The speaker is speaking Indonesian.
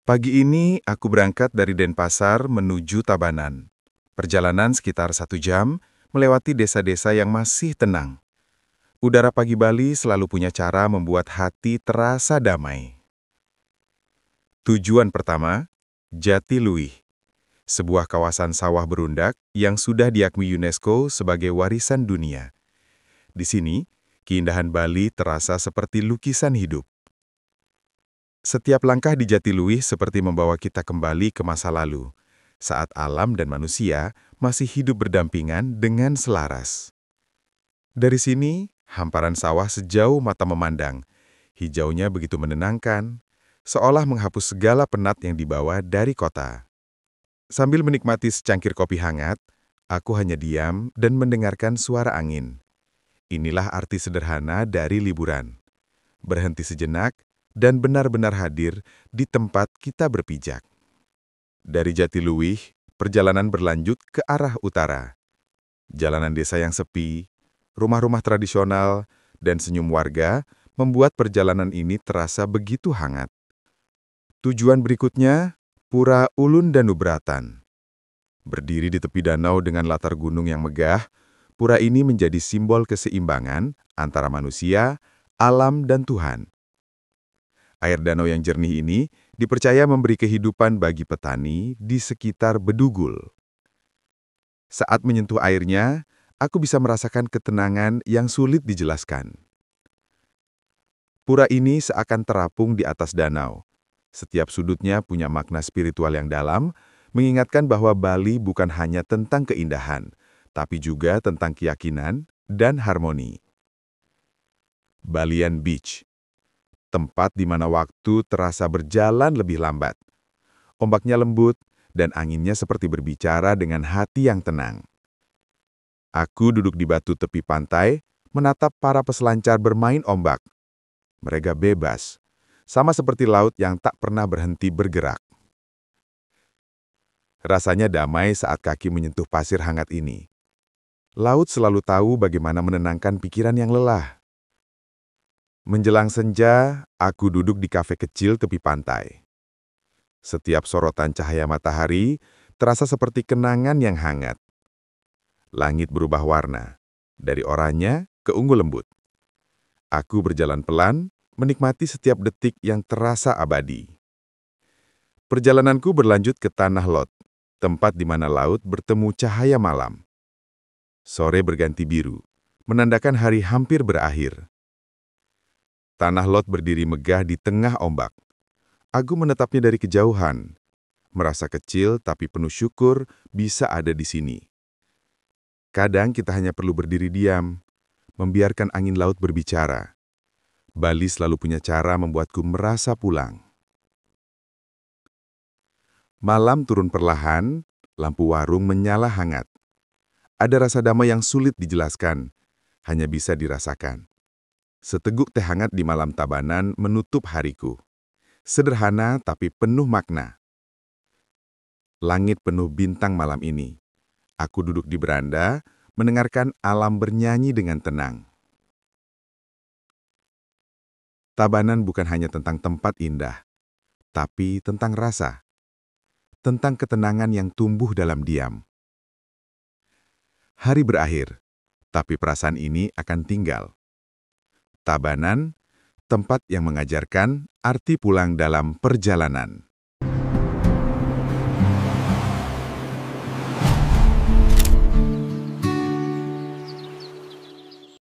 Pagi ini aku berangkat dari Denpasar menuju Tabanan. Perjalanan sekitar 1 jam, melewati desa-desa yang masih tenang. Udara pagi Bali selalu punya cara membuat hati terasa damai. Tujuan pertama, Jatiluwih, sebuah kawasan sawah berundak yang sudah diakui UNESCO sebagai warisan dunia. Di sini, keindahan Bali terasa seperti lukisan hidup. Setiap langkah di Jatiluwih seperti membawa kita kembali ke masa lalu, saat alam dan manusia masih hidup berdampingan dengan selaras. Dari sini, hamparan sawah sejauh mata memandang, hijaunya begitu menenangkan, seolah menghapus segala penat yang dibawa dari kota. Sambil menikmati secangkir kopi hangat, aku hanya diam dan mendengarkan suara angin. Inilah arti sederhana dari liburan. Berhenti sejenak, dan benar-benar hadir di tempat kita berpijak. Dari Jatiluwih, perjalanan berlanjut ke arah utara. Jalanan desa yang sepi, rumah-rumah tradisional, dan senyum warga membuat perjalanan ini terasa begitu hangat. Tujuan berikutnya, Pura Ulun Danubratan. Berdiri di tepi danau dengan latar gunung yang megah, pura ini menjadi simbol keseimbangan antara manusia, alam, dan Tuhan. Air danau yang jernih ini dipercaya memberi kehidupan bagi petani di sekitar Bedugul. Saat menyentuh airnya, aku bisa merasakan ketenangan yang sulit dijelaskan. Pura ini seakan terapung di atas danau. Setiap sudutnya punya makna spiritual yang dalam, mengingatkan bahwa Bali bukan hanya tentang keindahan, tapi juga tentang keyakinan dan harmoni. Balian Beach, tempat di mana waktu terasa berjalan lebih lambat. Ombaknya lembut, dan anginnya seperti berbicara dengan hati yang tenang. Aku duduk di batu tepi pantai, menatap para peselancar bermain ombak. Mereka bebas, sama seperti laut yang tak pernah berhenti bergerak. Rasanya damai saat kaki menyentuh pasir hangat ini. Laut selalu tahu bagaimana menenangkan pikiran yang lelah. Menjelang senja, aku duduk di kafe kecil tepi pantai. Setiap sorotan cahaya matahari terasa seperti kenangan yang hangat. Langit berubah warna, dari oranye ke ungu lembut. Aku berjalan pelan, menikmati setiap detik yang terasa abadi. Perjalananku berlanjut ke Tanah Lot, tempat di mana laut bertemu cahaya malam. Sore berganti biru, menandakan hari hampir berakhir. Tanah Lot berdiri megah di tengah ombak. Aku menetapnya dari kejauhan, merasa kecil tapi penuh syukur bisa ada di sini. Kadang kita hanya perlu berdiri diam, membiarkan angin laut berbicara. Bali selalu punya cara membuatku merasa pulang. Malam turun perlahan, lampu warung menyala hangat. Ada rasa damai yang sulit dijelaskan, hanya bisa dirasakan. Seteguk teh hangat di malam Tabanan menutup hariku. Sederhana tapi penuh makna. Langit penuh bintang malam ini. Aku duduk di beranda, mendengarkan alam bernyanyi dengan tenang. Tabanan bukan hanya tentang tempat indah, tapi tentang rasa. Tentang ketenangan yang tumbuh dalam diam. Hari berakhir, tapi perasaan ini akan tinggal. Tabanan, tempat yang mengajarkan arti pulang dalam perjalanan.